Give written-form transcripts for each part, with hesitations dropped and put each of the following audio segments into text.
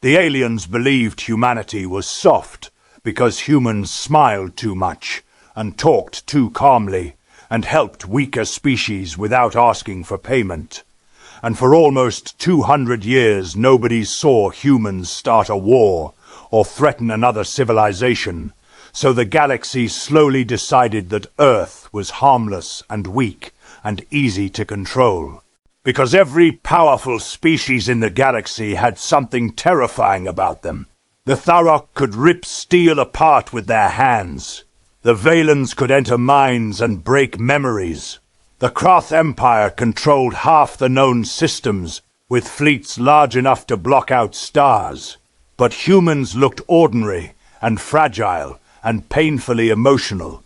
The aliens believed humanity was soft because humans smiled too much and talked too calmly and helped weaker species without asking for payment. And for almost 200 years nobody saw humans start a war or threaten another civilization, so the galaxy slowly decided that Earth was harmless and weak and easy to control. Because every powerful species in the galaxy had something terrifying about them. The Tharok could rip steel apart with their hands. The Valens could enter minds and break memories. The Kroth Empire controlled half the known systems, with fleets large enough to block out stars. But humans looked ordinary and fragile and painfully emotional.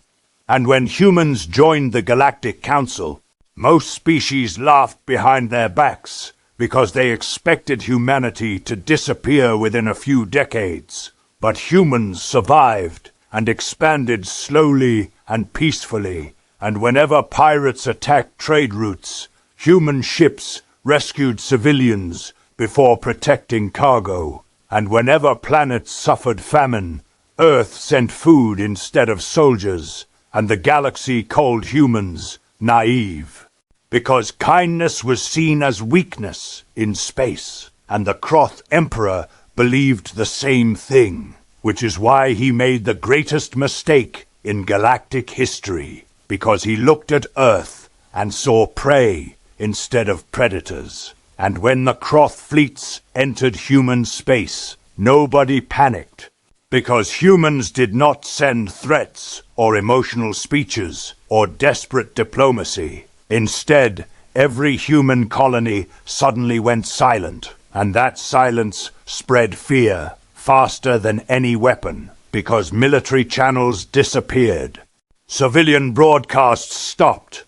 And when humans joined the Galactic Council, most species laughed behind their backs because they expected humanity to disappear within a few decades. But humans survived and expanded slowly and peacefully, and whenever pirates attacked trade routes, human ships rescued civilians before protecting cargo. And whenever planets suffered famine, Earth sent food instead of soldiers, and the galaxy called humans naive. Because kindness was seen as weakness in space, and the Kroth Emperor believed the same thing, which is why he made the greatest mistake in galactic history, because he looked at Earth and saw prey instead of predators. And when the Kroth fleets entered human space, nobody panicked, because humans did not send threats or emotional speeches or desperate diplomacy. Instead, every human colony suddenly went silent, and that silence spread fear faster than any weapon, because military channels disappeared. Civilian broadcasts stopped,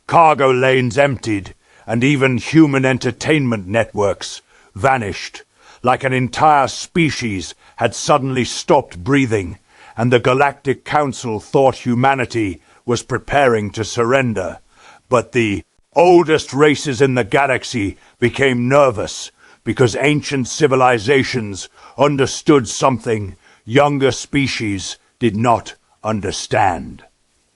cargo lanes emptied, and even human entertainment networks vanished, like an entire species had suddenly stopped breathing, and the Galactic Council thought humanity was preparing to surrender. But the oldest races in the galaxy became nervous because ancient civilizations understood something younger species did not understand.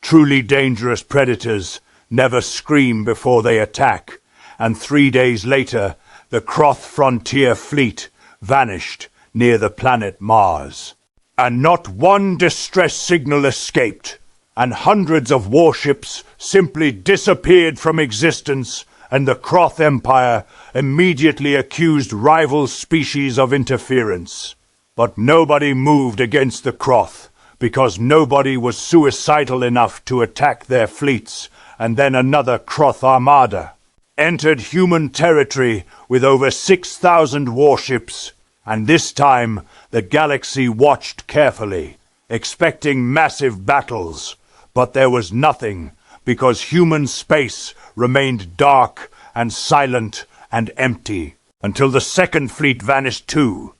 Truly dangerous predators never scream before they attack, and 3 days later the Kroth frontier fleet vanished near the planet Mars. And not one distress signal escaped, and hundreds of warships simply disappeared from existence, and the Kroth Empire immediately accused rival species of interference. But nobody moved against the Kroth, because nobody was suicidal enough to attack their fleets, and then another Kroth armada entered human territory with over 6,000 warships, and this time the galaxy watched carefully, expecting massive battles. But there was nothing, because human space remained dark and silent and empty, until the second fleet vanished too.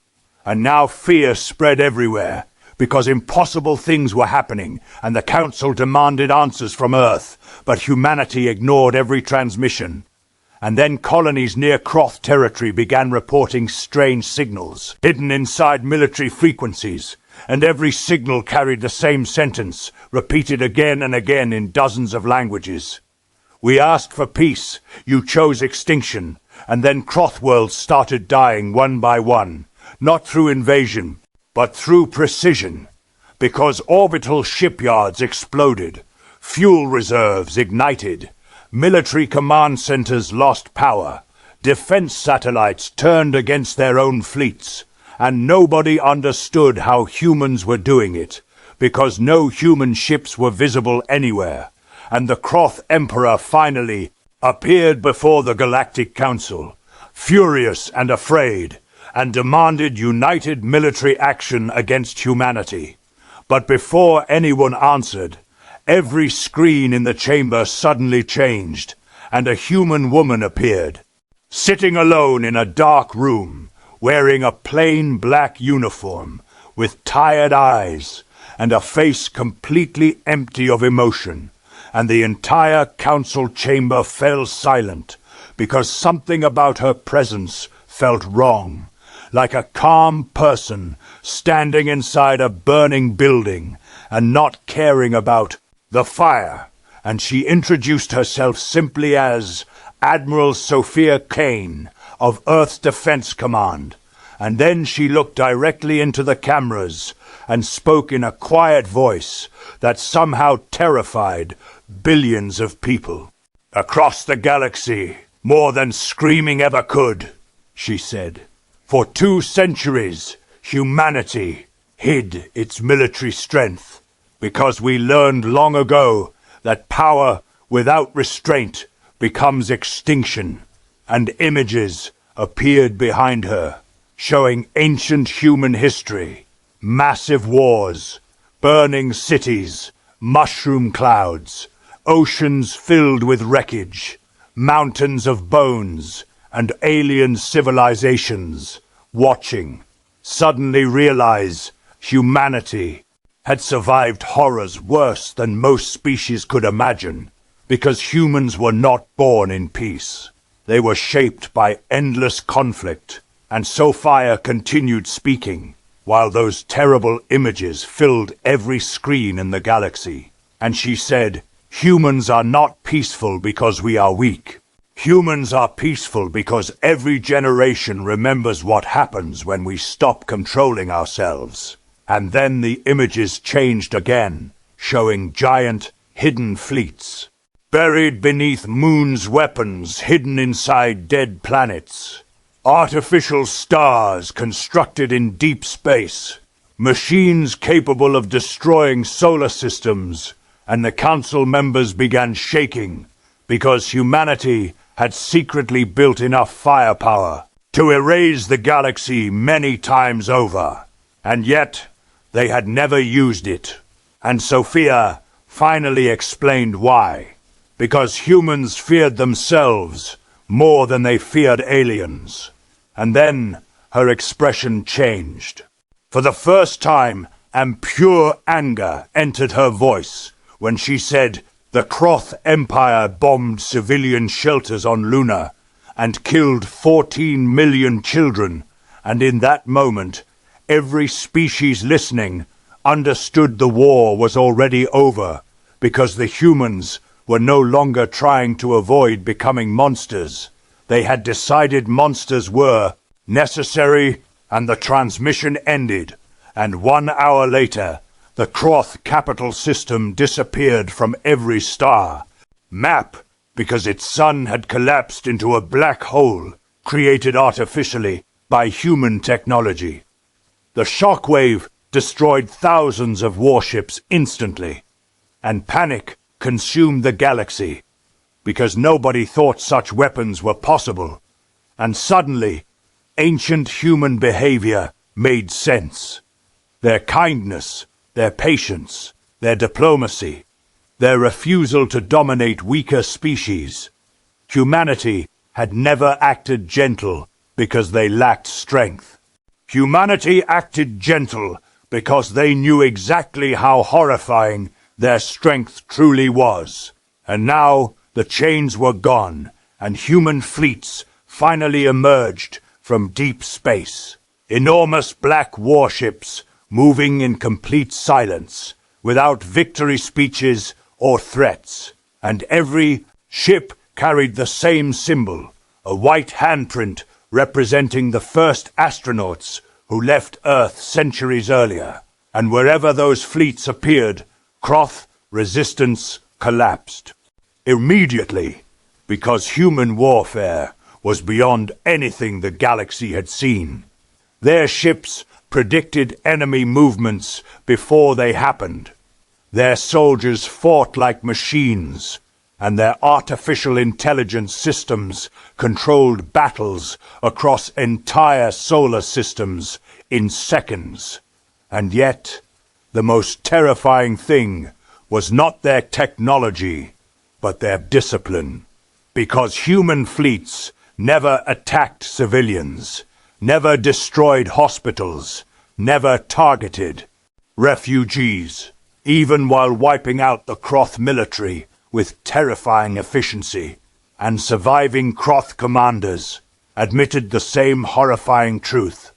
And now fear spread everywhere, because impossible things were happening, and the Council demanded answers from Earth, but humanity ignored every transmission. And then colonies near Kroth territory began reporting strange signals, hidden inside military frequencies, and every signal carried the same sentence, repeated again and again in dozens of languages. We asked for peace, you chose extinction, and then Kroth worlds started dying one by one, not through invasion, but through precision, because orbital shipyards exploded, fuel reserves ignited, military command centers lost power, defense satellites turned against their own fleets, and nobody understood how humans were doing it, because no human ships were visible anywhere, and the Kroth Emperor finally appeared before the Galactic Council, furious and afraid, and demanded united military action against humanity. But before anyone answered, every screen in the chamber suddenly changed, and a human woman appeared, sitting alone in a dark room, wearing a plain black uniform, with tired eyes, and a face completely empty of emotion, and the entire council chamber fell silent, because something about her presence felt wrong. like a calm person standing inside a burning building and not caring about the fire, and she introduced herself simply as Admiral Sophia Kane of Earth's Defense Command, and then she looked directly into the cameras and spoke in a quiet voice that somehow terrified billions of people. "Across the galaxy, more than screaming ever could," she said. "For 2 centuries, humanity hid its military strength, because we learned long ago that power without restraint becomes extinction." And images appeared behind her, showing ancient human history, massive wars, burning cities, mushroom clouds, oceans filled with wreckage, mountains of bones, and alien civilizations watching, suddenly realize humanity had survived horrors worse than most species could imagine, because humans were not born in peace. They were shaped by endless conflict, and Sophia continued speaking, while those terrible images filled every screen in the galaxy. And she said, "Humans are not peaceful because we are weak. Humans are peaceful because every generation remembers what happens when we stop controlling ourselves." And then the images changed again, showing giant, hidden fleets, buried beneath moons' weapons, hidden inside dead planets, artificial stars constructed in deep space, machines capable of destroying solar systems, and the council members began shaking because humanity had secretly built enough firepower to erase the galaxy many times over, and yet they had never used it. And Sophia finally explained why. Because humans feared themselves more than they feared aliens. And then her expression changed. For the first time, and pure anger entered her voice when she said, "The Kroth Empire bombed civilian shelters on Luna and killed 14 million children, and in that moment, every species listening understood the war was already over, because the humans were no longer trying to avoid becoming monsters. They had decided monsters were necessary, and the transmission ended, and 1 hour later, the Kroth capital system disappeared from every star map because its sun had collapsed into a black hole created artificially by human technology. The shockwave destroyed thousands of warships instantly, and panic consumed the galaxy, because nobody thought such weapons were possible. And suddenly, ancient human behavior made sense. Their kindness, their patience, their diplomacy, their refusal to dominate weaker species. Humanity had never acted gentle because they lacked strength. Humanity acted gentle because they knew exactly how horrifying their strength truly was. And now the chains were gone, and human fleets finally emerged from deep space. Enormous black warships moving in complete silence, without victory speeches or threats. And every ship carried the same symbol, a white handprint representing the first astronauts who left Earth centuries earlier. And wherever those fleets appeared, Kroth resistance collapsed. Immediately, because human warfare was beyond anything the galaxy had seen. Their ships predicted enemy movements before they happened. Their soldiers fought like machines, and their artificial intelligence systems controlled battles across entire solar systems in seconds. And yet, the most terrifying thing was not their technology, but their discipline. Because human fleets never attacked civilians, never destroyed hospitals, never targeted refugees, even while wiping out the Kroth military with terrifying efficiency. And surviving Kroth commanders admitted the same horrifying truth.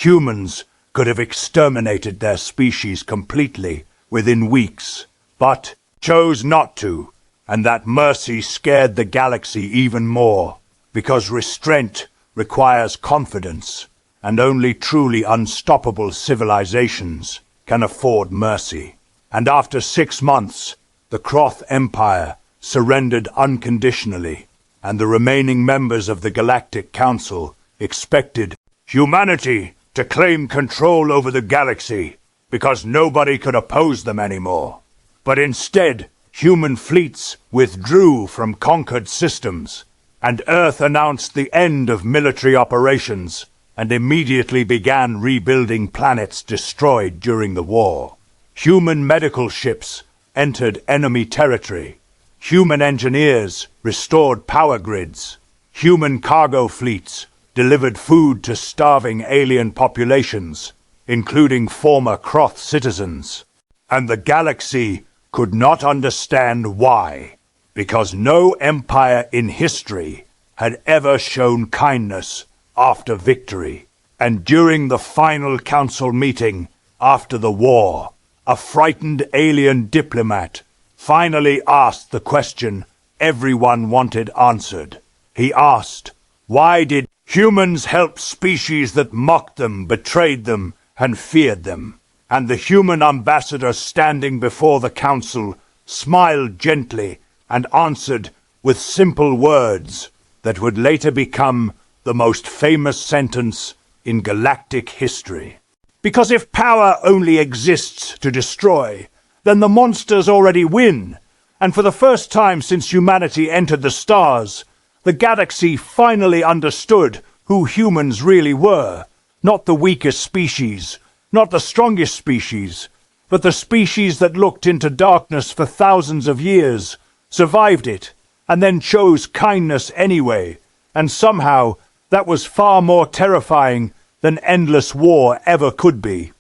Humans could have exterminated their species completely within weeks, but chose not to, and that mercy scared the galaxy even more, because restraint requires confidence, and only truly unstoppable civilizations can afford mercy. And after 6 months, the Croth Empire surrendered unconditionally, and the remaining members of the Galactic Council expected humanity to claim control over the galaxy, because nobody could oppose them anymore. But instead, human fleets withdrew from conquered systems, and Earth announced the end of military operations and immediately began rebuilding planets destroyed during the war. Human medical ships entered enemy territory. Human engineers restored power grids. Human cargo fleets delivered food to starving alien populations, including former Croth citizens. And the galaxy could not understand why, because no empire in history had ever shown kindness after victory. And during the final council meeting after the war, a frightened alien diplomat finally asked the question everyone wanted answered. He asked, why did humans help species that mocked them, betrayed them, and feared them? And the human ambassador standing before the council smiled gently and answered with simple words that would later become the most famous sentence in galactic history. Because if power only exists to destroy, then the monsters already win. And for the first time since humanity entered the stars, the galaxy finally understood who humans really were. Not the weakest species, not the strongest species, but the species that looked into darkness for thousands of years, survived it, and then chose kindness anyway. And somehow that was far more terrifying than endless war ever could be.